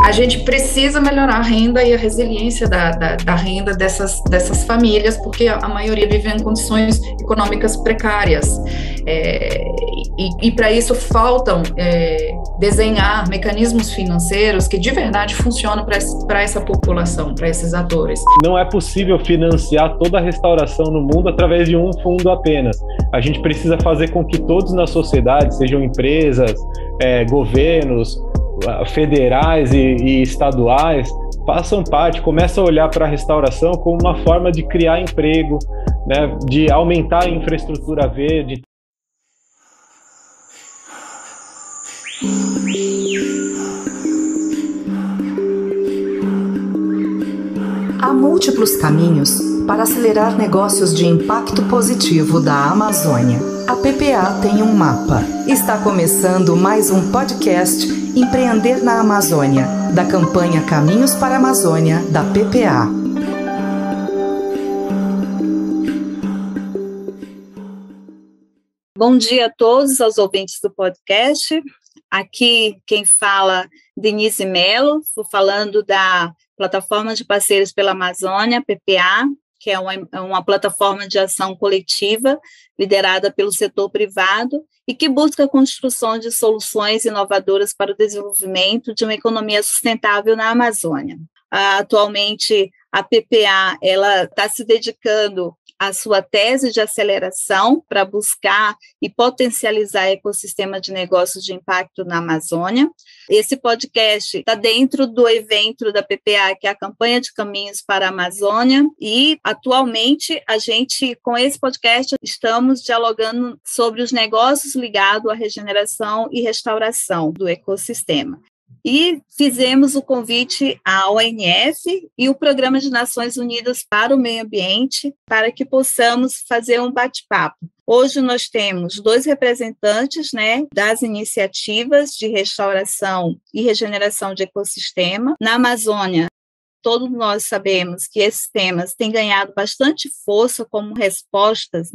A gente precisa melhorar a renda e a resiliência da renda dessas famílias, porque a maioria vive em condições econômicas precárias. E para isso faltam desenhar mecanismos financeiros que de verdade funcionam para essa população, para esses atores. Não é possível financiar toda a restauração no mundo através de um fundo apenas. A gente precisa fazer com que todos na sociedade, sejam empresas, governos, federais e estaduais, façam parte, comecem a olhar para a restauração como uma forma de criar emprego, né, de aumentar a infraestrutura verde. Há múltiplos caminhos para acelerar negócios de impacto positivo da Amazônia. A PPA tem um mapa. Está começando mais um podcast Empreender na Amazônia, da campanha Caminhos para a Amazônia, da PPA. Bom dia a todos, aos ouvintes do podcast. Aqui quem fala, Denise Mello, estou falando da Plataforma de Parceiros pela Amazônia, PPA, que é uma plataforma de ação coletiva liderada pelo setor privado e que busca a construção de soluções inovadoras para o desenvolvimento de uma economia sustentável na Amazônia. Atualmente, a PPA está se dedicando à sua tese de aceleração para buscar e potencializar o ecossistema de negócios de impacto na Amazônia. Esse podcast está dentro do evento da PPA, que é a Campanha de Caminhos para a Amazônia, e atualmente a gente, com esse podcast, estamos dialogando sobre os negócios ligados à regeneração e restauração do ecossistema. E fizemos o convite à ONF e o Programa de Nações Unidas para o Meio Ambiente para que possamos fazer um bate-papo. Hoje nós temos 2 representantes, das iniciativas de restauração e regeneração de ecossistema. Na Amazônia, todos nós sabemos que esses temas têm ganhado bastante força como respostas,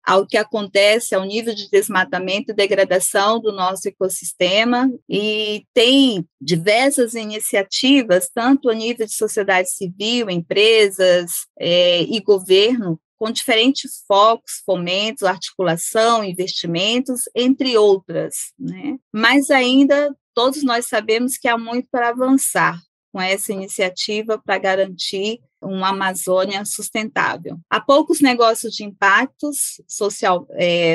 ao que acontece ao nível de desmatamento e degradação do nosso ecossistema, e tem diversas iniciativas, tanto a nível de sociedade civil, empresas e governo, com diferentes focos, fomentos, articulação, investimentos, entre outras, Mas ainda todos nós sabemos que há muito para avançar com essa iniciativa para garantir uma Amazônia sustentável. Há poucos negócios de impactos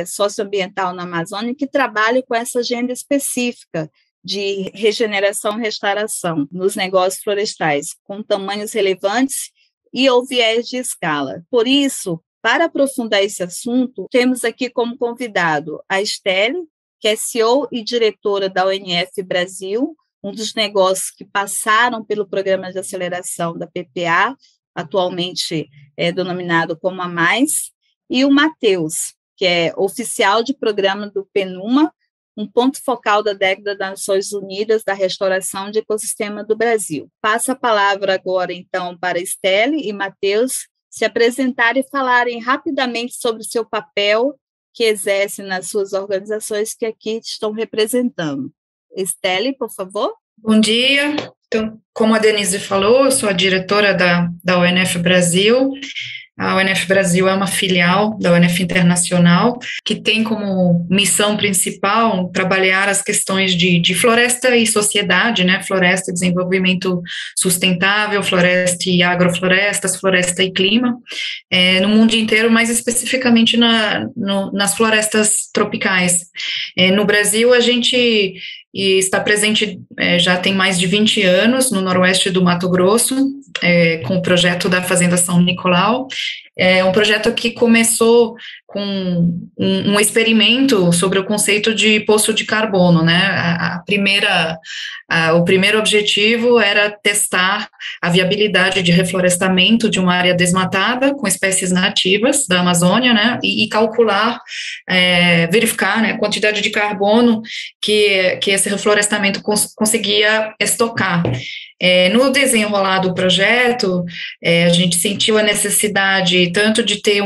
socioambiental na Amazônia que trabalham com essa agenda específica de regeneração e restauração nos negócios florestais, com tamanhos relevantes e ou viés de escala. Por isso, para aprofundar esse assunto, temos aqui como convidado a Estelle, que é CEO e diretora da ONF Brasil, um dos negócios que passaram pelo programa de aceleração da PPA, atualmente denominado como a Mais, e o Matheus, que é oficial de programa do PNUMA, um ponto focal da década das Nações Unidas da restauração de ecossistema do Brasil. Passo a palavra agora, então, para Estelle e Matheus se apresentarem e falarem rapidamente sobre o seu papel que exerce nas suas organizações que aqui estão representando. Estelle, por favor. Bom dia. Então, como a Denise falou, eu sou a diretora da ONF Brasil. A ONF Brasil é uma filial da ONF Internacional, que tem como missão principal trabalhar as questões de floresta e sociedade, floresta e desenvolvimento sustentável, floresta e agroflorestas, floresta e clima, no mundo inteiro, mais especificamente nas florestas tropicais. No Brasil, a gente está presente já tem mais de 20 anos no noroeste do Mato Grosso, com o projeto da Fazenda São Nicolau. É um projeto que começou com um experimento sobre o conceito de poço de carbono, o primeiro objetivo era testar a viabilidade de reflorestamento de uma área desmatada com espécies nativas da Amazônia, e calcular, verificar, a quantidade de carbono que esse esse reflorestamento conseguia estocar. No desenrolar do projeto, a gente sentiu a necessidade tanto de ter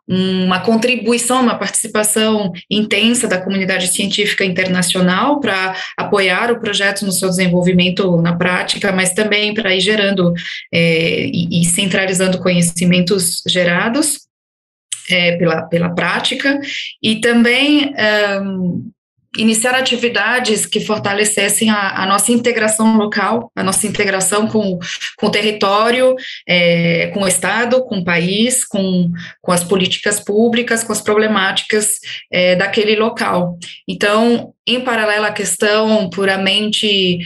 uma contribuição, uma participação intensa da comunidade científica internacional para apoiar o projeto no seu desenvolvimento na prática, mas também para ir gerando e centralizando conhecimentos gerados pela prática, e também iniciar atividades que fortalecessem a nossa integração local, a nossa integração com o território, com o Estado, com o país, com as políticas públicas, com as problemáticas daquele local. Então, em paralelo à questão puramente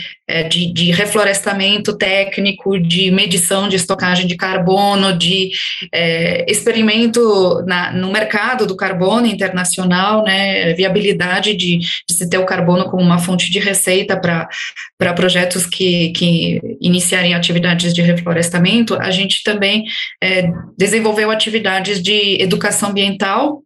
de reflorestamento técnico, de medição de estocagem de carbono, de experimento no mercado do carbono internacional, né, viabilidade de se ter o carbono como uma fonte de receita para projetos que iniciarem atividades de reflorestamento, a gente também desenvolveu atividades de educação ambiental.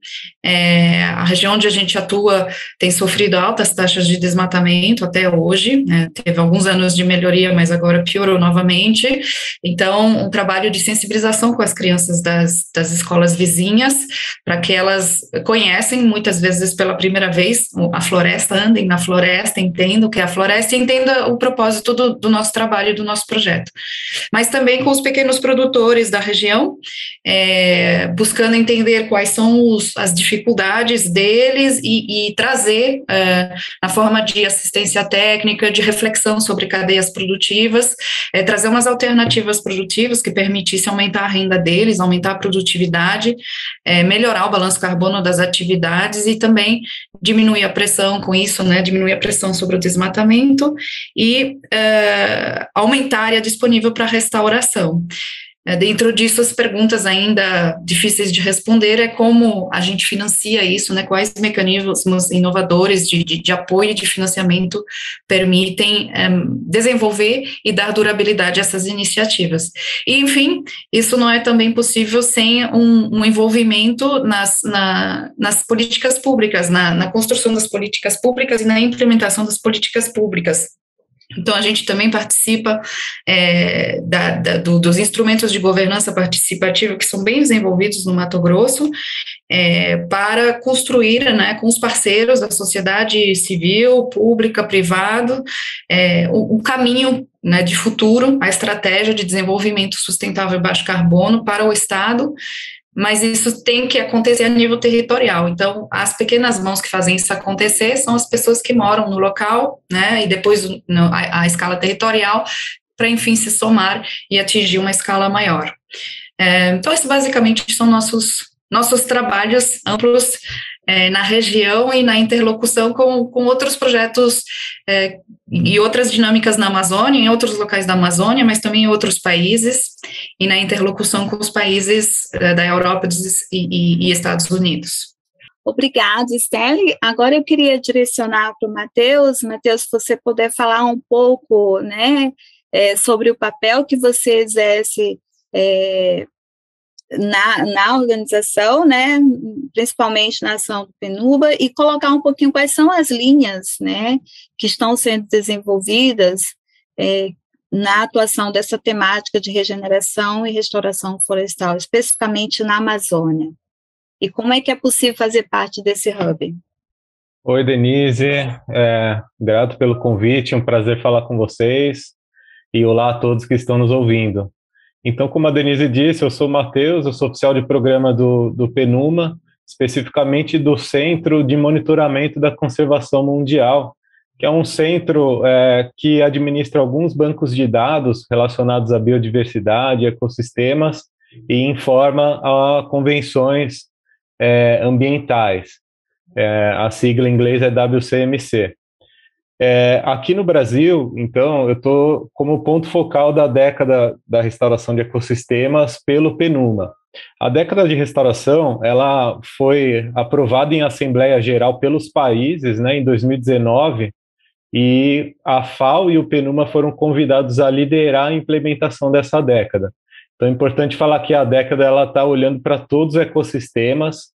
A região onde a gente atua tem sofrido altas taxas de desmatamento até hoje, né, teve alguns anos de melhoria, mas agora piorou novamente. Então, um trabalho de sensibilização com as crianças das escolas vizinhas, para que elas conhecem, muitas vezes pela primeira vez, a floresta, andem na floresta, entendam o que é a floresta e entendam o propósito do nosso trabalho e do nosso projeto. Mas também com os pequenos produtores da região, buscando entender quais são as dificuldades deles e trazer, na forma de assistência técnica, de reflexão sobre cadeias produtivas, trazer umas alternativas produtivas que permitissem aumentar a renda deles, aumentar a produtividade, melhorar o balanço carbono das atividades e também diminuir a pressão com isso, né, diminuir a pressão sobre o desmatamento e aumentar a área disponível para restauração. Dentro disso, as perguntas ainda difíceis de responder é como a gente financia isso, né? Quais mecanismos inovadores de apoio e de financiamento permitem desenvolver e dar durabilidade a essas iniciativas. E, enfim, isso não é também possível sem um envolvimento nas políticas públicas, na construção das políticas públicas e na implementação das políticas públicas. Então, a gente também participa dos instrumentos de governança participativa que são bem desenvolvidos no Mato Grosso, para construir, né, com os parceiros da sociedade civil, pública, privado, um caminho, né, de futuro, a estratégia de desenvolvimento sustentável e baixo carbono para o Estado, mas isso tem que acontecer a nível territorial. Então, as pequenas mãos que fazem isso acontecer são as pessoas que moram no local, né, e depois a escala territorial, para, enfim, se somar e atingir uma escala maior. Então, esses basicamente são nossos trabalhos amplos na região e na interlocução com outros projetos e outras dinâmicas na Amazônia, em outros locais da Amazônia, mas também em outros países, e na interlocução com os países da Europa e Estados Unidos. Obrigada, Estelle. Agora eu queria direcionar para o Matheus. Matheus, se você puder falar um pouco, né, sobre o papel que você exerce na organização, né, principalmente na ação do PNUBA, e colocar um pouquinho quais são as linhas, né, que estão sendo desenvolvidas na atuação dessa temática de regeneração e restauração florestal, especificamente na Amazônia. E como é que é possível fazer parte desse hub? Oi, Denise, grato pelo convite, um prazer falar com vocês, e olá a todos que estão nos ouvindo. Então, como a Denise disse, eu sou o Matheus, eu sou oficial de programa do PNUMA, especificamente do Centro de Monitoramento da Conservação Mundial, que é um centro que administra alguns bancos de dados relacionados à biodiversidade, ecossistemas, e informa a convenções ambientais. A sigla em inglês é WCMC. Aqui no Brasil, então, eu estou como ponto focal da década da restauração de ecossistemas pelo PNUMA. A década de restauração, ela foi aprovada em Assembleia Geral pelos países, né, em 2019, e a FAO e o PNUMA foram convidados a liderar a implementação dessa década. Então, é importante falar que a década está olhando para todos os ecossistemas,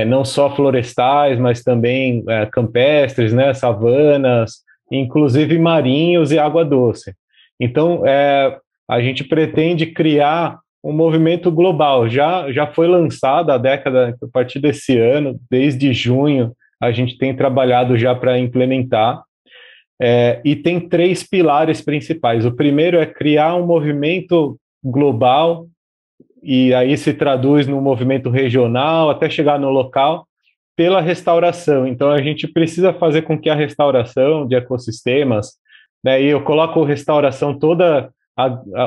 não só florestais, mas também campestres, né, savanas, inclusive marinhos e água doce. Então, a gente pretende criar um movimento global. Já foi lançada a partir desse ano, desde junho, a gente tem trabalhado já para implementar, e tem 3 pilares principais. O primeiro é criar um movimento global, e aí se traduz num movimento regional, até chegar no local, pela restauração. Então, a gente precisa fazer com que a restauração de ecossistemas, né, e eu coloco restauração toda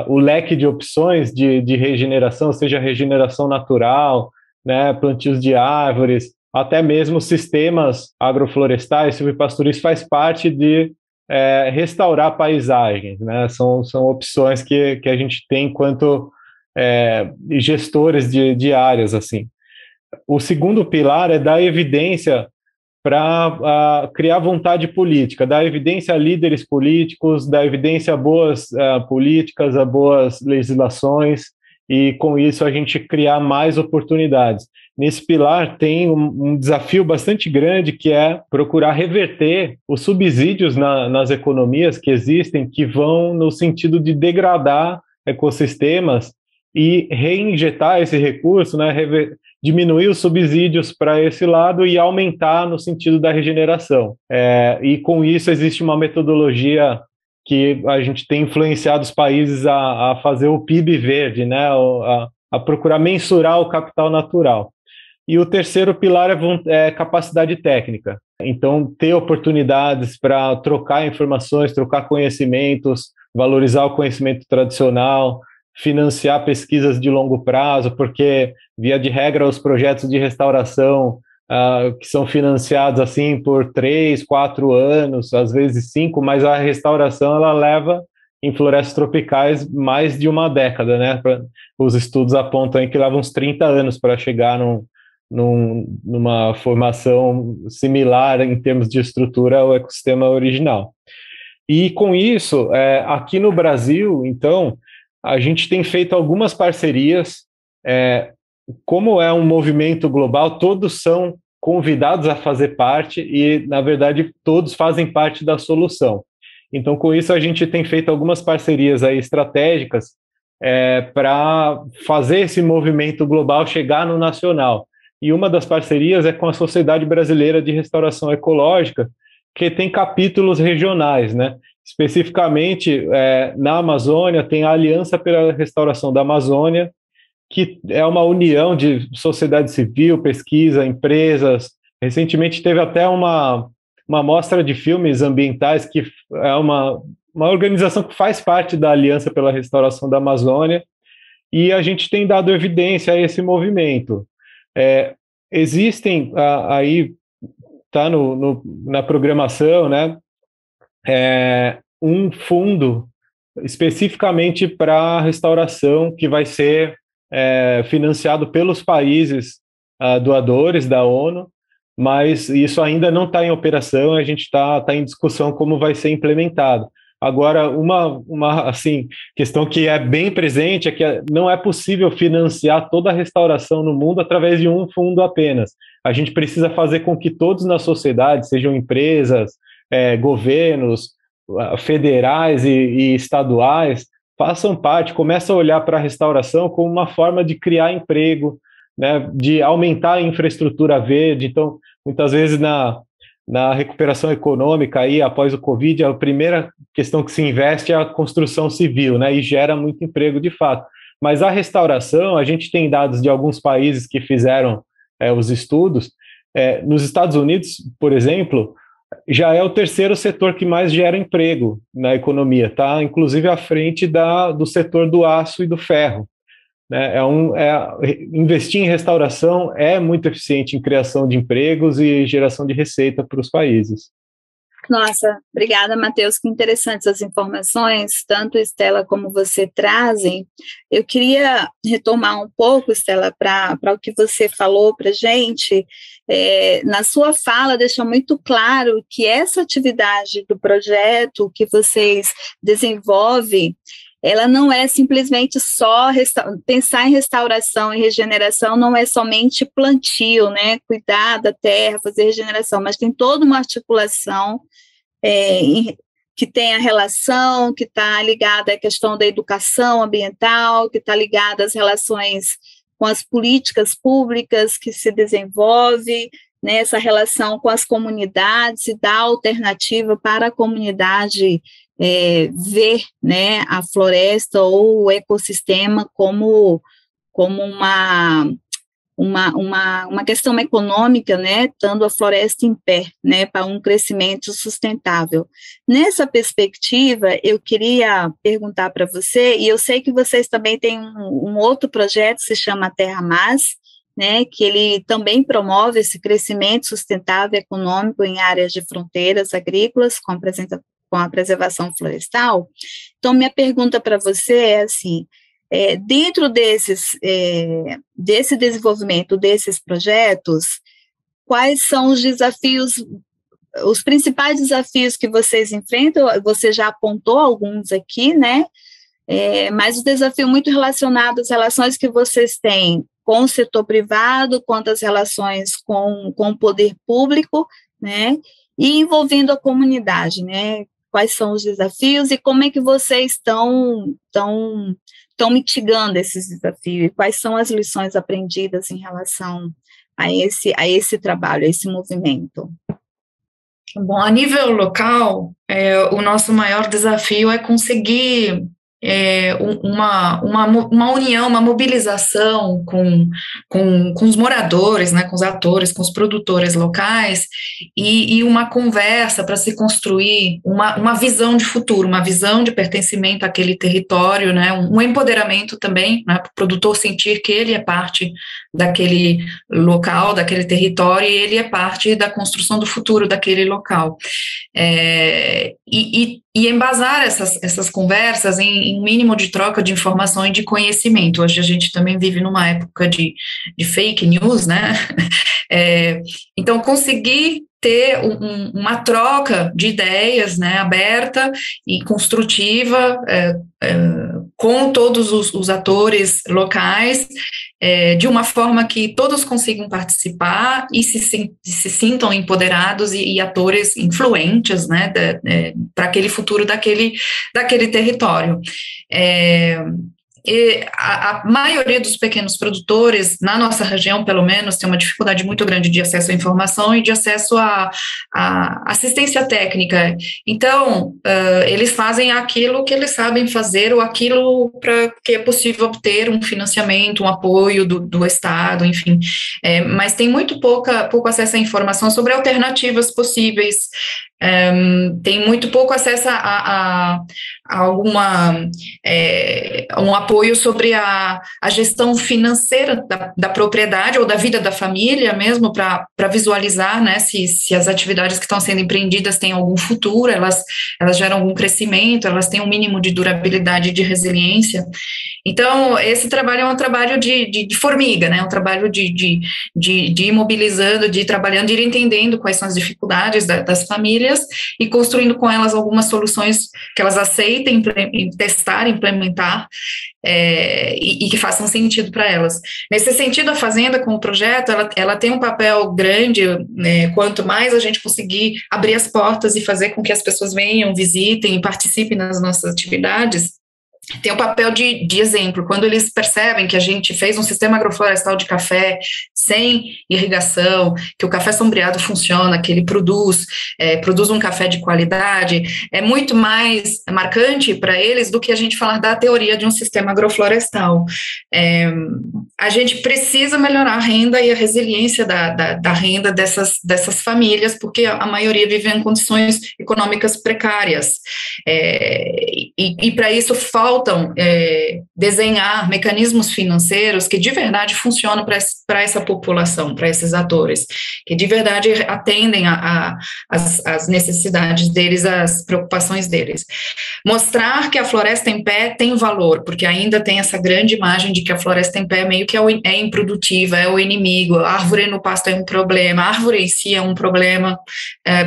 o leque de opções de regeneração, seja regeneração natural, né, plantios de árvores, até mesmo sistemas agroflorestais, silvipastoris, faz parte de restaurar paisagens, né? São opções que a gente tem enquanto gestores de áreas, assim. O segundo pilar é dar evidência para criar vontade política, dar evidência a líderes políticos, dar evidência a boas políticas, a boas legislações, e com isso a gente criar mais oportunidades. Nesse pilar tem um desafio bastante grande, que é procurar reverter os subsídios nas economias que existem, que vão no sentido de degradar ecossistemas e reinjetar esse recurso, né, diminuir os subsídios para esse lado e aumentar no sentido da regeneração. E com isso existe uma metodologia que a gente tem influenciado os países a fazer o PIB verde, né, a procurar mensurar o capital natural. E o terceiro pilar é capacidade técnica. Então, ter oportunidades para trocar informações, trocar conhecimentos, valorizar o conhecimento tradicional, financiar pesquisas de longo prazo, porque, via de regra, os projetos de restauração que são financiados assim por 3, 4 anos, às vezes 5, mas a restauração ela leva, em florestas tropicais, mais de uma década, né? Os estudos apontam aí que leva uns 30 anos para chegar numa formação similar em termos de estrutura ao ecossistema original. E com isso, aqui no Brasil, então, a gente tem feito algumas parcerias. Como é um movimento global, todos são convidados a fazer parte e, na verdade, todos fazem parte da solução. Então, com isso, a gente tem feito algumas parcerias aí estratégicas para fazer esse movimento global chegar no nacional. E uma das parcerias é com a Sociedade Brasileira de Restauração Ecológica, que tem capítulos regionais, né? Especificamente, na Amazônia, tem a Aliança pela Restauração da Amazônia, que é uma união de sociedade civil, pesquisa, empresas. Recentemente teve até uma mostra de filmes ambientais, que é uma organização que faz parte da Aliança pela Restauração da Amazônia, e a gente tem dado evidência a esse movimento. Existem aí, está na programação, né, um fundo especificamente para restauração, que vai ser financiado pelos países doadores da ONU, mas isso ainda não está em operação, a gente está em discussão como vai ser implementado. Agora, uma assim, questão que é bem presente é que não é possível financiar toda a restauração no mundo através de um fundo apenas. A gente precisa fazer com que todos na sociedade, sejam empresas, governos, federais e estaduais, façam parte, começam a olhar para a restauração como uma forma de criar emprego, né, de aumentar a infraestrutura verde. Então, muitas vezes na recuperação econômica aí após o Covid, a primeira questão que se investe é a construção civil, né, e gera muito emprego de fato. Mas a restauração, a gente tem dados de alguns países que fizeram os estudos. Nos Estados Unidos, por exemplo, já é o terceiro setor que mais gera emprego na economia, tá? Inclusive à frente do setor do aço e do ferro. Né? Investir em restauração é muito eficiente em criação de empregos e geração de receita para os países. Nossa, obrigada, Matheus, que interessantes as informações, tanto Estela como você trazem. Eu queria retomar um pouco, Estela, para o que você falou para a gente. Na sua fala deixa muito claro que essa atividade do projeto que vocês desenvolvem, ela não é simplesmente só pensar em restauração e regeneração, não é somente plantio, né? Cuidar da terra, fazer regeneração, mas tem toda uma articulação que tem a relação, que está ligada à questão da educação ambiental, que está ligada às relações com as políticas públicas que se desenvolve, né, essa relação com as comunidades e dar alternativa para a comunidade ver, né, a floresta ou o ecossistema como uma questão econômica, né, estando a floresta em pé, né, para um crescimento sustentável. Nessa perspectiva, eu queria perguntar para você, e eu sei que vocês também têm um outro projeto que se chama Terra Mais, né, que ele também promove esse crescimento sustentável econômico em áreas de fronteiras agrícolas com a preservação florestal. Então, minha pergunta para você é assim, dentro desse desenvolvimento desses projetos, quais são os desafios, os principais desafios que vocês enfrentam? Você já apontou alguns aqui, né? Mas o desafio muito relacionado às relações que vocês têm com o setor privado, quanto às relações com o poder público, né? E envolvendo a comunidade, né? Quais são os desafios e como é que vocês estão mitigando esses desafios? Quais são as lições aprendidas em relação a esse trabalho, a esse movimento? Bom, a nível local, o nosso maior desafio é conseguir uma união, uma mobilização com os moradores, né, com os atores, com os produtores locais, e uma conversa para se construir uma visão de futuro, uma visão de pertencimento àquele território, né, um empoderamento também, né, para o produtor sentir que ele é parte daquele local, daquele território, e ele é parte da construção do futuro daquele local. E embasar essas conversas em um mínimo de troca de informação e de conhecimento. Hoje a gente também vive numa época de fake news, né? Então, conseguir ter uma troca de ideias, né, aberta e construtiva com todos os atores locais, de uma forma que todos consigam participar e se sintam empoderados e atores influentes, né, para aquele futuro daquele território. E a maioria dos pequenos produtores, na nossa região, pelo menos, tem uma dificuldade muito grande de acesso à informação e de acesso à assistência técnica. Então, eles fazem aquilo que eles sabem fazer ou aquilo para que é possível obter um financiamento, um apoio do Estado, enfim. Mas tem muito pouco acesso à informação sobre alternativas possíveis. Tem muito pouco acesso a um apoio sobre a gestão financeira da propriedade ou da vida da família mesmo, para visualizar, né, se as atividades que estão sendo empreendidas têm algum futuro, elas geram algum crescimento, elas têm um mínimo de durabilidade e de resiliência. Então, esse trabalho é um trabalho de formiga, né, um trabalho de ir mobilizando, de ir trabalhando, de ir entendendo quais são as dificuldades das famílias e construindo com elas algumas soluções que elas aceitem testar, implementar, e que façam sentido para elas. Nesse sentido, a Fazenda, com o projeto, ela tem um papel grande, né, quanto mais a gente conseguir abrir as portas e fazer com que as pessoas venham, visitem e participem das nossas atividades, tem o papel de exemplo. Quando eles percebem que a gente fez um sistema agroflorestal de café sem irrigação, que o café sombreado funciona, que ele produz um café de qualidade, é muito mais marcante para eles do que a gente falar da teoria de um sistema agroflorestal. A gente precisa melhorar a renda e a resiliência da renda dessas famílias, porque a maioria vive em condições econômicas precárias, e para isso faltam desenhar mecanismos financeiros que de verdade funcionam para essa população, para esses atores, que de verdade atendem as necessidades deles, as preocupações deles. Mostrar que a floresta em pé tem valor, porque ainda tem essa grande imagem de que a floresta em pé meio que é improdutiva, é o inimigo, a árvore no pasto é um problema, a árvore em si é um problema,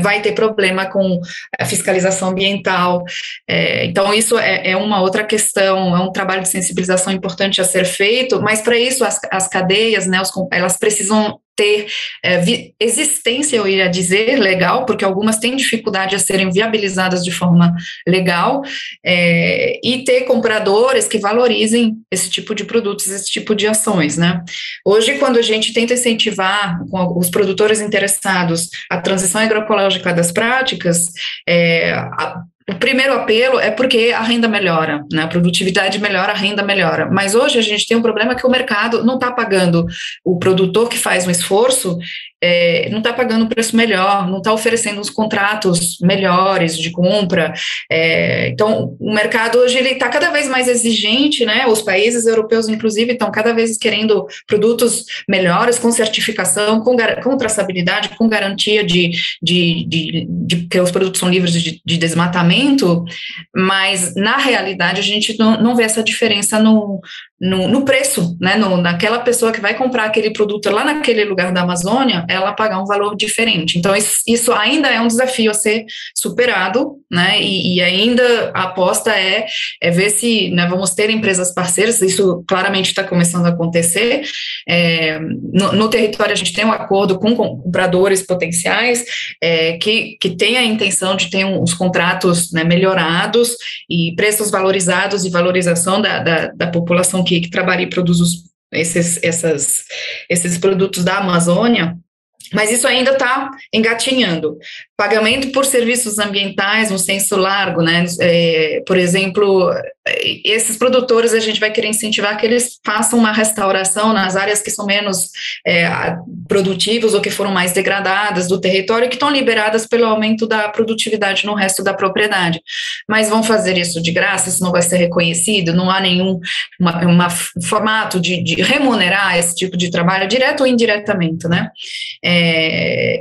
vai ter problema com a fiscalização ambiental. Então isso é uma outra questão, é um trabalho de sensibilização importante a ser feito, mas para isso as cadeias, né, elas precisam ter existência, eu iria dizer, legal, porque algumas têm dificuldade a serem viabilizadas de forma legal, e ter compradores que valorizem esse tipo de produtos, esse tipo de ações, né? Hoje, quando a gente tenta incentivar com os produtores interessados a transição agroecológica das práticas, o primeiro apelo é porque a renda melhora, né? A produtividade melhora, a renda melhora. Mas hoje a gente tem um problema que o mercado não está pagando o produtor que faz um esforço, não está pagando um preço melhor, não está oferecendo uns contratos melhores de compra. Então, o mercado hoje ele está cada vez mais exigente, né? Os países europeus, inclusive, estão cada vez querendo produtos melhores, com certificação, com traçabilidade, com garantia de que os produtos são livres de desmatamento, mas, na realidade, a gente não vê essa diferença no preço, né? Naquela pessoa que vai comprar aquele produto lá naquele lugar da Amazônia, ela pagar um valor diferente. Então, isso ainda é um desafio a ser superado, né? E ainda a aposta é ver se, né, vamos ter empresas parceiras, isso claramente está começando a acontecer. No território, a gente tem um acordo com compradores potenciais que tem a intenção de ter uns contratos, né, melhorados e preços valorizados e valorização da população que trabalha e produz esses produtos da Amazônia, mas isso ainda está engatinhando. Pagamento por serviços ambientais no senso largo, né? Por exemplo, esses produtores a gente vai querer incentivar que eles façam uma restauração nas áreas que são menos produtivas ou que foram mais degradadas do território e que estão liberadas pelo aumento da produtividade no resto da propriedade. Mas vão fazer isso de graça, isso não vai ser reconhecido, não há nenhum formato de remunerar esse tipo de trabalho, direto ou indiretamente, né?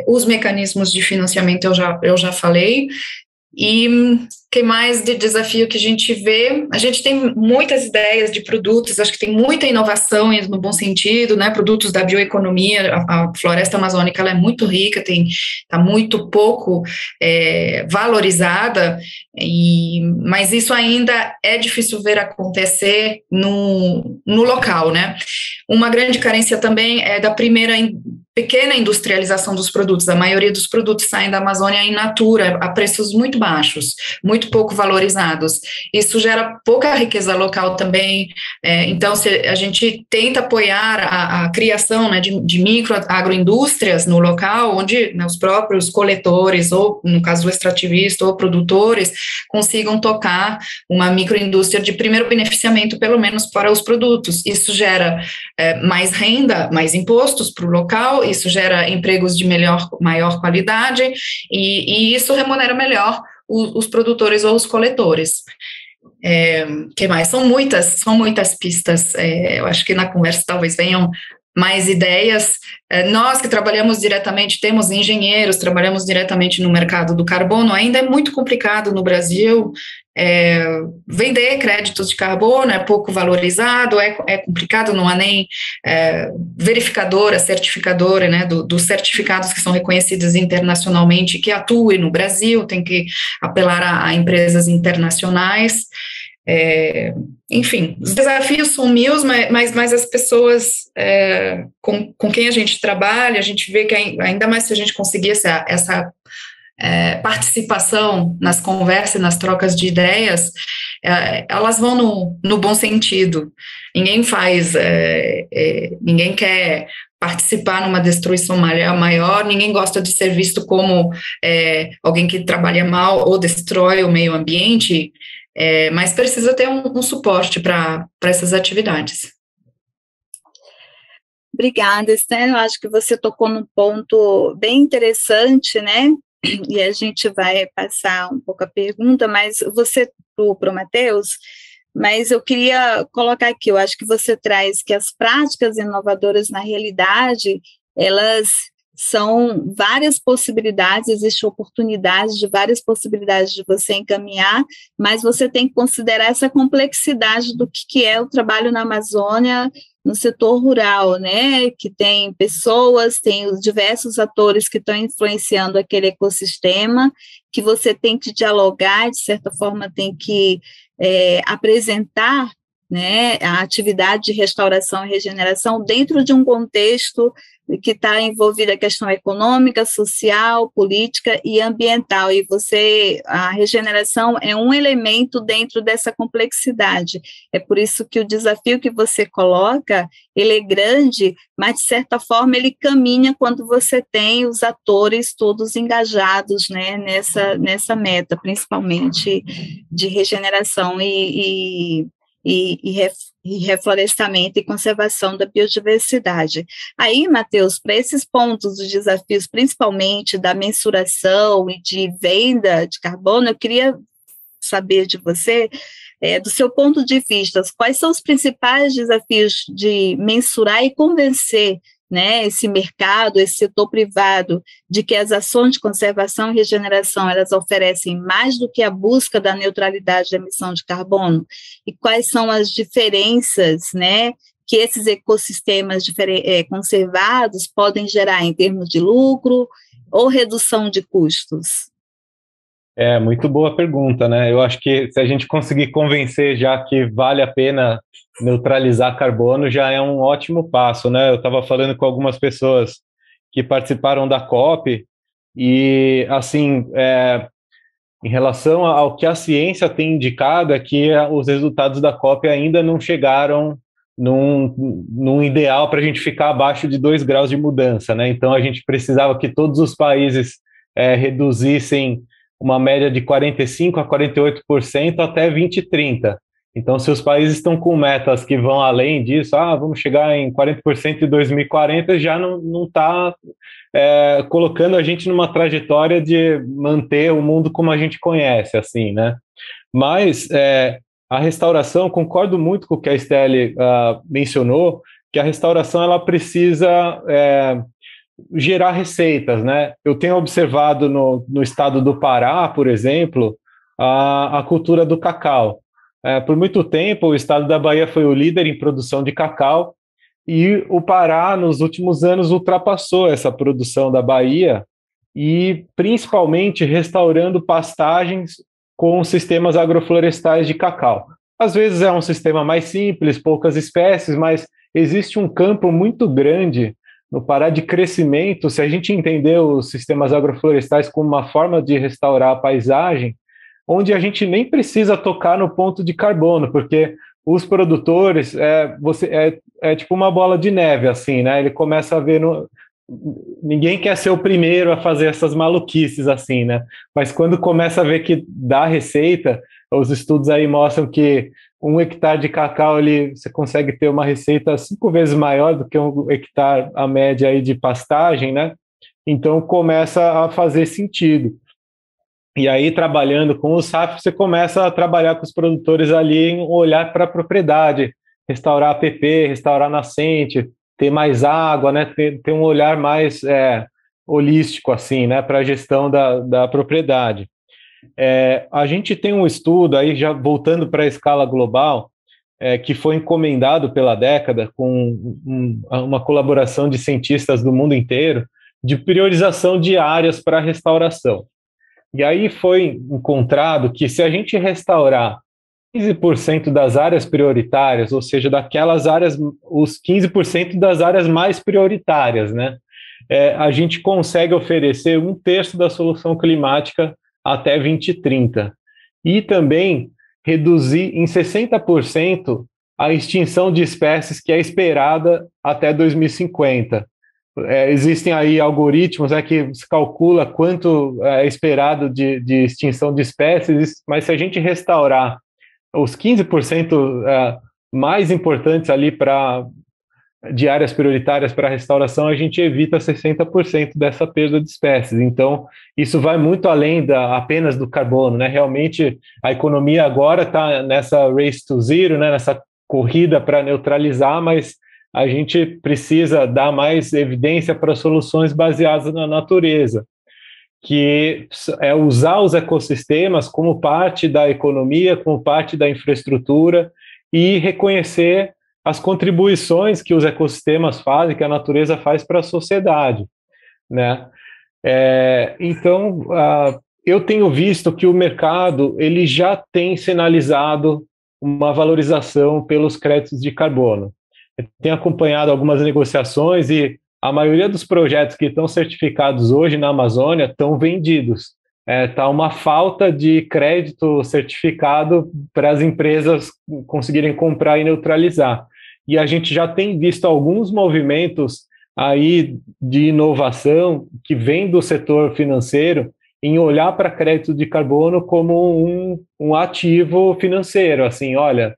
Os mecanismos de financiamento eu já falei. E que mais de desafio que a gente vê? A gente tem muitas ideias de produtos, acho que tem muita inovação no bom sentido, né? Produtos da bioeconomia, a floresta amazônica ela é muito rica, está muito pouco valorizada, mas isso ainda é difícil ver acontecer no local, né? Uma grande carência também é da pequena industrialização dos produtos. A maioria dos produtos saem da Amazônia in natura, a preços muito baixos, muito pouco valorizados. Isso gera pouca riqueza local também. Então, se a gente tenta apoiar a criação, né, de micro agroindústrias no local, onde, né, os próprios coletores, ou no caso do extrativista, ou produtores, consigam tocar uma microindústria de primeiro beneficiamento, pelo menos para os produtos. Isso gera mais renda, mais impostos para o local, isso gera empregos de maior qualidade e isso remunera melhor os produtores ou os coletores. Que mais? São muitas pistas. Eu acho que na conversa talvez venham mais ideias. Nós que trabalhamos diretamente, temos engenheiros, trabalhamos diretamente no mercado do carbono, ainda é muito complicado no Brasil. Vender créditos de carbono é pouco valorizado, é complicado, não há nem verificadora, certificadora, né, dos certificados que são reconhecidos internacionalmente, que atuem no Brasil, tem que apelar a empresas internacionais. Enfim, os desafios são mil, mas as pessoas com quem a gente trabalha, a gente vê que ainda mais se a gente conseguir essa participação nas conversas, nas trocas de ideias, elas vão no bom sentido. Ninguém quer participar numa destruição maior, ninguém gosta de ser visto como alguém que trabalha mal ou destrói o meio ambiente, mas precisa ter um suporte para essas atividades. Obrigada, Esther. Eu acho que você tocou num ponto bem interessante, né? E a gente vai passar um pouco a pergunta, mas você, para o Matheus, mas eu queria colocar aqui, eu acho que você traz que as práticas inovadoras, na realidade, elas são várias possibilidades, existe oportunidade de várias possibilidades de você encaminhar, mas você tem que considerar essa complexidade do que é o trabalho na Amazônia, no setor rural, né, que tem pessoas, tem os diversos atores que estão influenciando aquele ecossistema, que você tem que dialogar, de certa forma tem que apresentar, né, a atividade de restauração e regeneração dentro de um contexto que está envolvida a questão econômica, social, política e ambiental, e a regeneração é um elemento dentro dessa complexidade. É por isso que o desafio que você coloca, ele é grande, mas de certa forma ele caminha quando você tem os atores todos engajados, né, nessa meta, principalmente de regeneração e reflorestamento e conservação da biodiversidade. Aí, Matheus, para esses pontos dos desafios, principalmente da mensuração e de venda de carbono, eu queria saber de você, do seu ponto de vista, quais são os principais desafios de mensurar e convencer, né, esse mercado, esse setor privado, de que as ações de conservação e regeneração, elas oferecem mais do que a busca da neutralidade da emissão de carbono, e quais são as diferenças, né, que esses ecossistemas conservados podem gerar em termos de lucro ou redução de custos? Muito boa pergunta, né? Eu acho que se a gente conseguir convencer já que vale a pena neutralizar carbono, já é um ótimo passo, né? Eu estava falando com algumas pessoas que participaram da COP e, assim, em relação ao que a ciência tem indicado, é que os resultados da COP ainda não chegaram num ideal para a gente ficar abaixo de 2 graus de mudança, né? Então, a gente precisava que todos os países reduzissem uma média de 45% a 48% até 2030. Então, se os países estão com metas que vão além disso, vamos chegar em 40% em 2040, já não está colocando a gente numa trajetória de manter o mundo como a gente conhece, assim, né? Mas a restauração, concordo muito com o que a Estelle mencionou, que a restauração ela precisa gerar receitas, né? Eu tenho observado no estado do Pará, por exemplo, a cultura do cacau. Por muito tempo, o estado da Bahia foi o líder em produção de cacau e o Pará, nos últimos anos, ultrapassou essa produção da Bahia e, principalmente, restaurando pastagens com sistemas agroflorestais de cacau. Às vezes é um sistema mais simples, poucas espécies, mas existe um campo muito grande no Pará de crescimento. Se a gente entender os sistemas agroflorestais como uma forma de restaurar a paisagem, onde a gente nem precisa tocar no ponto de carbono, porque os produtores, é tipo uma bola de neve, assim, né? Ele começa a ver... Ninguém quer ser o primeiro a fazer essas maluquices, assim, né? Mas quando começa a ver que dá receita, os estudos aí mostram que 1 hectare de cacau, você consegue ter uma receita 5 vezes maior do que 1 hectare, a média aí de pastagem, né? Então começa a fazer sentido. E aí, trabalhando com o SAF, você começa a trabalhar com os produtores ali, em olhar para a propriedade, restaurar APP, restaurar nascente, ter mais água, né? Ter um olhar mais holístico, assim, né? Para a gestão da propriedade. A gente tem um estudo, aí já voltando para a escala global, que foi encomendado pela Década, com uma colaboração de cientistas do mundo inteiro, de priorização de áreas para restauração. E aí foi encontrado que se a gente restaurar 15% das áreas prioritárias, ou seja, daquelas áreas, os 15% das áreas mais prioritárias, né? A gente consegue oferecer 1/3 da solução climática até 2030. E também reduzir em 60% a extinção de espécies que é esperada até 2050. Existem aí algoritmos que se calcula quanto é esperado de extinção de espécies, mas se a gente restaurar os 15% mais importantes ali de áreas prioritárias para restauração, a gente evita 60% dessa perda de espécies. Então, isso vai muito além apenas do carbono, né? Realmente, a economia agora está nessa race to zero, né? Nessa corrida para neutralizar, mas a gente precisa dar mais evidência para soluções baseadas na natureza, que é usar os ecossistemas como parte da economia, como parte da infraestrutura e reconhecer as contribuições que os ecossistemas fazem, que a natureza faz para a sociedade, né? Então, eu tenho visto que o mercado ele já tem sinalizado uma valorização pelos créditos de carbono. Eu tenho acompanhado algumas negociações e a maioria dos projetos que estão certificados hoje na Amazônia estão vendidos. Está uma falta de crédito certificado para as empresas conseguirem comprar e neutralizar. E a gente já tem visto alguns movimentos aí de inovação que vem do setor financeiro em olhar para crédito de carbono como um ativo financeiro, assim, olha,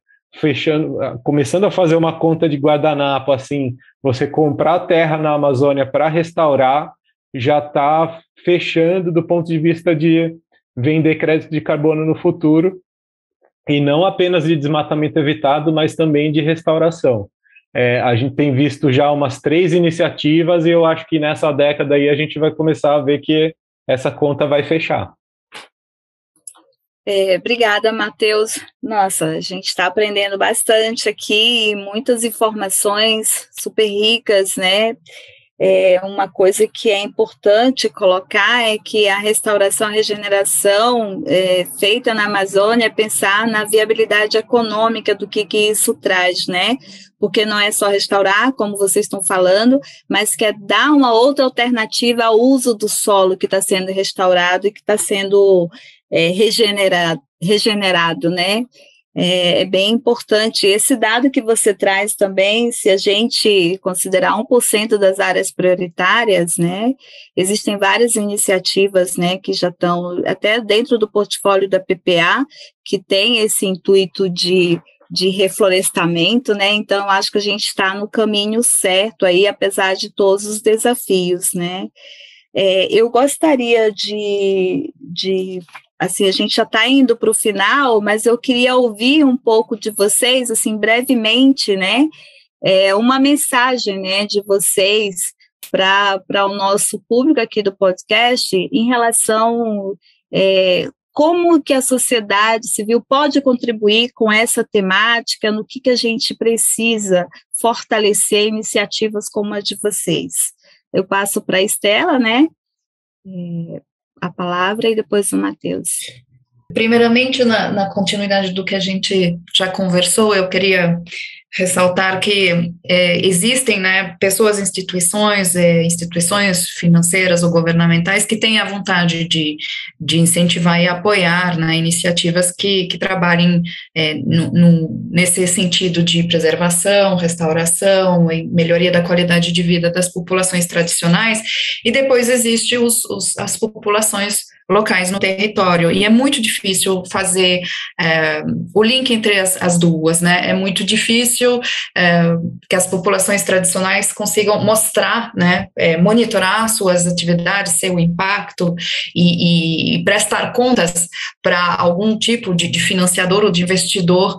começando a fazer uma conta de guardanapo, assim, você comprar terra na Amazônia para restaurar, já está fechando do ponto de vista de vender crédito de carbono no futuro, e não apenas de desmatamento evitado, mas também de restauração. A gente tem visto já umas 3 iniciativas e eu acho que nessa década aí a gente vai começar a ver que essa conta vai fechar. Obrigada, Matheus. Nossa, a gente está aprendendo bastante aqui, muitas informações super ricas, né? Uma coisa que é importante colocar é que a restauração e regeneração feita na Amazônia é pensar na viabilidade econômica do que isso traz, né? Porque não é só restaurar, como vocês estão falando, mas que é dar uma outra alternativa ao uso do solo que está sendo restaurado e que está sendo regenerado, né? É bem importante. Esse dado que você traz também, se a gente considerar 1% das áreas prioritárias, né, existem várias iniciativas, né, que já estão até dentro do portfólio da PPA, que tem esse intuito de reflorestamento, né, então acho que a gente está no caminho certo aí, apesar de todos os desafios, né. Eu gostaria assim, a gente já está indo para o final, mas eu queria ouvir um pouco de vocês, assim, brevemente, né, uma mensagem, né, de vocês para o nosso público aqui do podcast em relação como que a sociedade civil pode contribuir com essa temática, no que a gente precisa fortalecer iniciativas como a de vocês. Eu passo para a Estela, né, a palavra, e depois o Matheus. Primeiramente, na continuidade do que a gente já conversou, eu queria ressaltar que existem, né, pessoas, instituições financeiras ou governamentais que têm a vontade de incentivar e apoiar, né, iniciativas que trabalhem nesse sentido de preservação, restauração e melhoria da qualidade de vida das populações tradicionais, e depois existem as populações locais no território, e é muito difícil fazer o link entre as duas, né, é muito difícil que as populações tradicionais consigam mostrar, né, monitorar suas atividades, seu impacto e prestar contas para algum tipo de financiador ou de investidor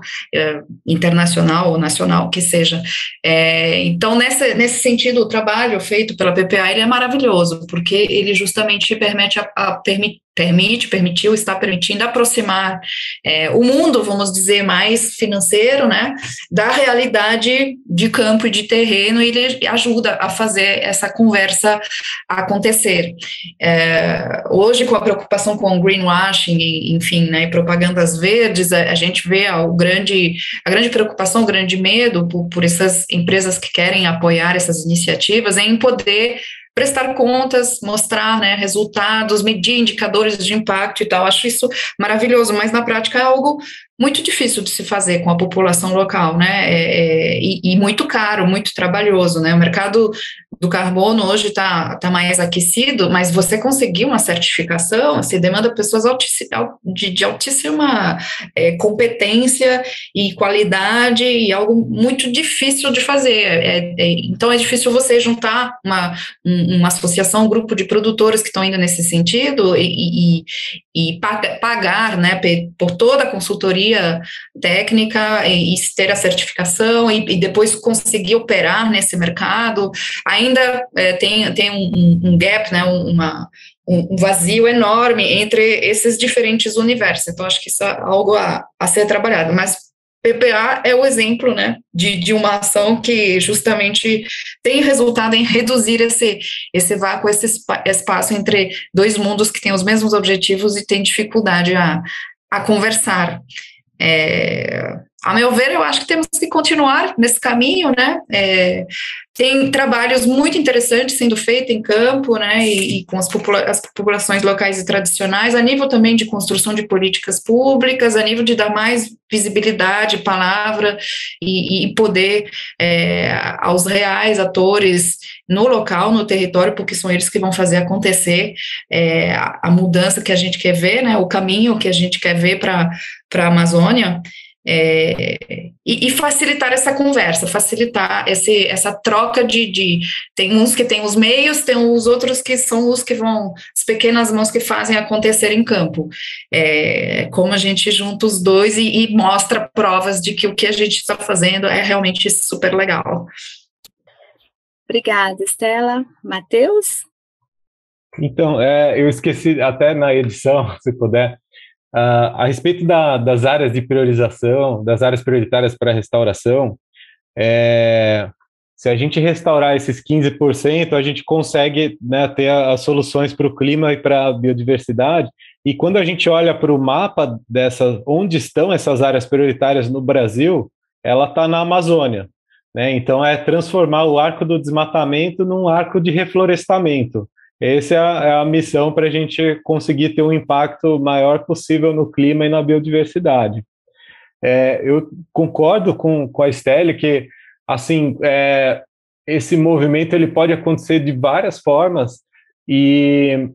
internacional ou nacional, que seja. Então, nesse sentido, o trabalho feito pela PPA ele é maravilhoso, porque ele justamente está permitindo aproximar o mundo, vamos dizer, mais financeiro, né, da realidade de campo e de terreno, e ele ajuda a fazer essa conversa acontecer. Hoje, com a preocupação com o greenwashing, enfim, né, e propagandas verdes, a gente vê a grande preocupação, o grande medo por essas empresas que querem apoiar essas iniciativas em poder prestar contas, mostrar, né, resultados, medir indicadores de impacto e tal. Acho isso maravilhoso, mas na prática é algo muito difícil de se fazer com a população local, né, e muito caro, muito trabalhoso, né. O mercado do carbono hoje está mais aquecido, mas você conseguir uma certificação, se demanda pessoas de altíssima competência e qualidade, e algo muito difícil de fazer. Então é difícil você juntar uma associação, um grupo de produtores que estão indo nesse sentido e pagar, né, por toda a consultoria técnica e ter a certificação e depois conseguir operar nesse mercado. Ainda tem um gap, né, um vazio enorme entre esses diferentes universos. Então, acho que isso é algo a ser trabalhado, mas PPA é o exemplo, né, de uma ação que justamente tem resultado em reduzir esse vácuo, esse espaço entre dois mundos que têm os mesmos objetivos e têm dificuldade a conversar. A meu ver, eu acho que temos que continuar nesse caminho, né? Tem trabalhos muito interessantes sendo feitos em campo, né? E com as populações locais e tradicionais, a nível também de construção de políticas públicas, a nível de dar mais visibilidade, palavra e poder aos reais atores no local, no território, porque são eles que vão fazer acontecer a mudança que a gente quer ver, né? O caminho que a gente quer ver para a Amazônia. E facilitar essa conversa, facilitar essa troca tem uns que têm os meios, tem os outros que são os que vão, as pequenas mãos que fazem acontecer em campo. Como a gente junta os dois e mostra provas de que o que a gente está fazendo é realmente super legal. Obrigada, Estela. Matheus? Então, eu esqueci até na edição, se puder, a respeito das áreas de priorização, das áreas prioritárias para restauração, se a gente restaurar esses 15%, a gente consegue, né, ter as soluções para o clima e para a biodiversidade. E quando a gente olha para o mapa onde estão essas áreas prioritárias no Brasil, ela está na Amazônia, né? Então, é transformar o arco do desmatamento num arco de reflorestamento. Essa é a missão para a gente conseguir ter um impacto maior possível no clima e na biodiversidade. Eu concordo com a Estelle que, assim, esse movimento ele pode acontecer de várias formas e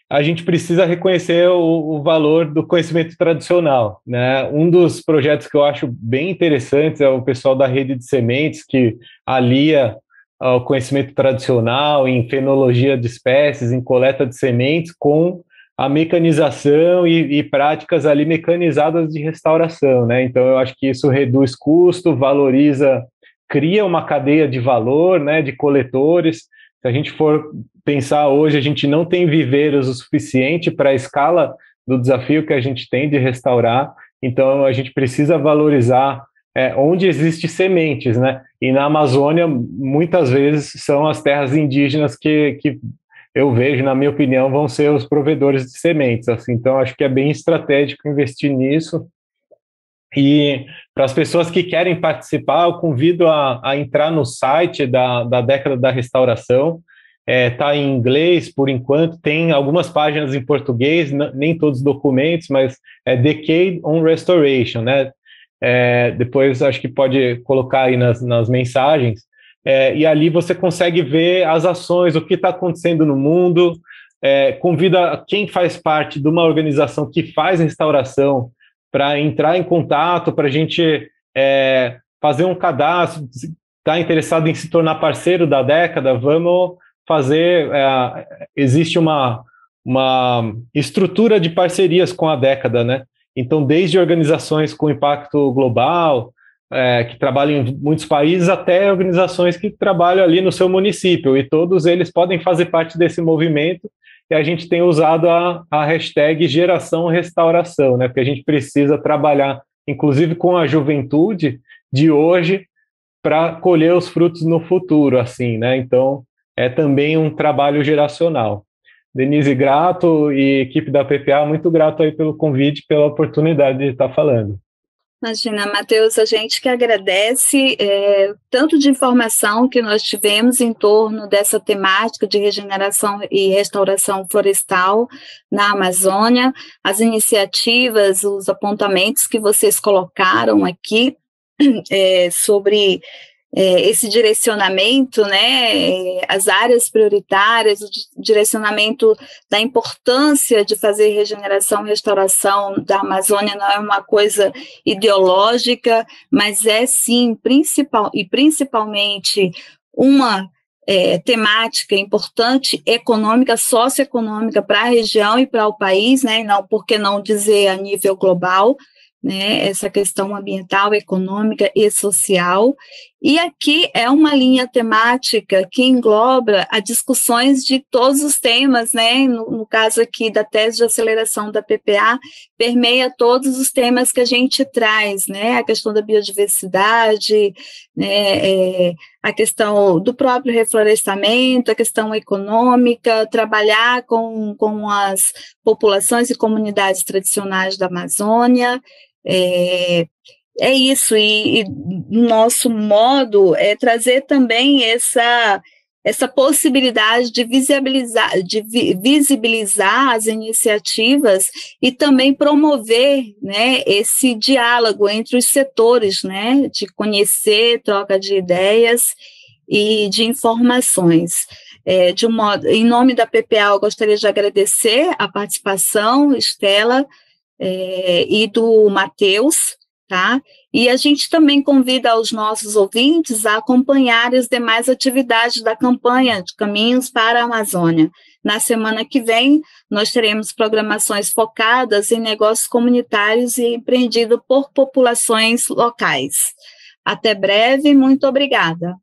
a gente precisa reconhecer o valor do conhecimento tradicional, né? Um dos projetos que eu acho bem interessantes é o pessoal da Rede de Sementes, que alia o conhecimento tradicional em fenologia de espécies, em coleta de sementes, com a mecanização e práticas ali mecanizadas de restauração, né? Então, eu acho que isso reduz custo, valoriza, cria uma cadeia de valor, né, de coletores. Se a gente for pensar hoje, a gente não tem viveiros o suficiente para a escala do desafio que a gente tem de restaurar, então a gente precisa valorizar onde existe sementes, né? E na Amazônia, muitas vezes, são as terras indígenas que eu vejo, na minha opinião, vão ser os provedores de sementes. Assim, então, acho que é bem estratégico investir nisso. E para as pessoas que querem participar, eu convido a entrar no site da Década da Restauração. Está em inglês, por enquanto, tem algumas páginas em português, nem todos os documentos, mas é Decade on Restoration, né? Depois acho que pode colocar aí nas mensagens, e ali você consegue ver as ações, o que está acontecendo no mundo, convida quem faz parte de uma organização que faz restauração para entrar em contato, para a gente fazer um cadastro, está interessado em se tornar parceiro da década, vamos fazer, existe uma estrutura de parcerias com a década, né? Então, desde organizações com impacto global, que trabalham em muitos países, até organizações que trabalham ali no seu município, e todos eles podem fazer parte desse movimento, e a gente tem usado a hashtag Geração Restauração, né? Porque a gente precisa trabalhar, inclusive com a juventude de hoje, para colher os frutos no futuro, assim, né? Então, é também um trabalho geracional. Denise, grato, e equipe da PPA, muito grato aí pelo convite, pela oportunidade de estar falando. Imagina, Matheus, a gente que agradece tanto de informação que nós tivemos em torno dessa temática de regeneração e restauração florestal na Amazônia, as iniciativas, os apontamentos que vocês colocaram aqui sobre esse direcionamento, né, as áreas prioritárias, o direcionamento da importância de fazer regeneração e restauração da Amazônia não é uma coisa ideológica, mas é sim, principalmente uma temática importante, econômica, socioeconômica para a região e para o país, né, não, por que não dizer a nível global, né, essa questão ambiental, econômica e social. E aqui é uma linha temática que engloba as discussões de todos os temas, né, no caso aqui da tese de aceleração da PPA, permeia todos os temas que a gente traz, né, a questão da biodiversidade, né, a questão do próprio reflorestamento, a questão econômica, trabalhar com as populações e comunidades tradicionais da Amazônia, é isso, e nosso modo é trazer também essa possibilidade de visibilizar as iniciativas e também promover, né, esse diálogo entre os setores, né, de conhecer, troca de ideias e de informações. Em nome da PPA, eu gostaria de agradecer a participação, Estela, e do Matheus, tá? E a gente também convida os nossos ouvintes a acompanhar as demais atividades da campanha de Caminhos para a Amazônia. Na semana que vem, nós teremos programações focadas em negócios comunitários e empreendidos por populações locais. Até breve, muito obrigada.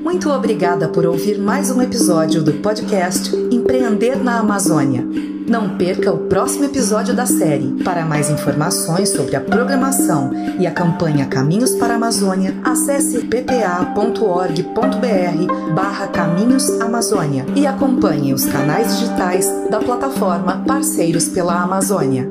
Muito obrigada por ouvir mais um episódio do podcast Empreender na Amazônia. Não perca o próximo episódio da série. Para mais informações sobre a programação e a campanha Caminhos para a Amazônia, acesse ppa.org.br/Caminhos Amazônia e acompanhe os canais digitais da plataforma Parceiros pela Amazônia.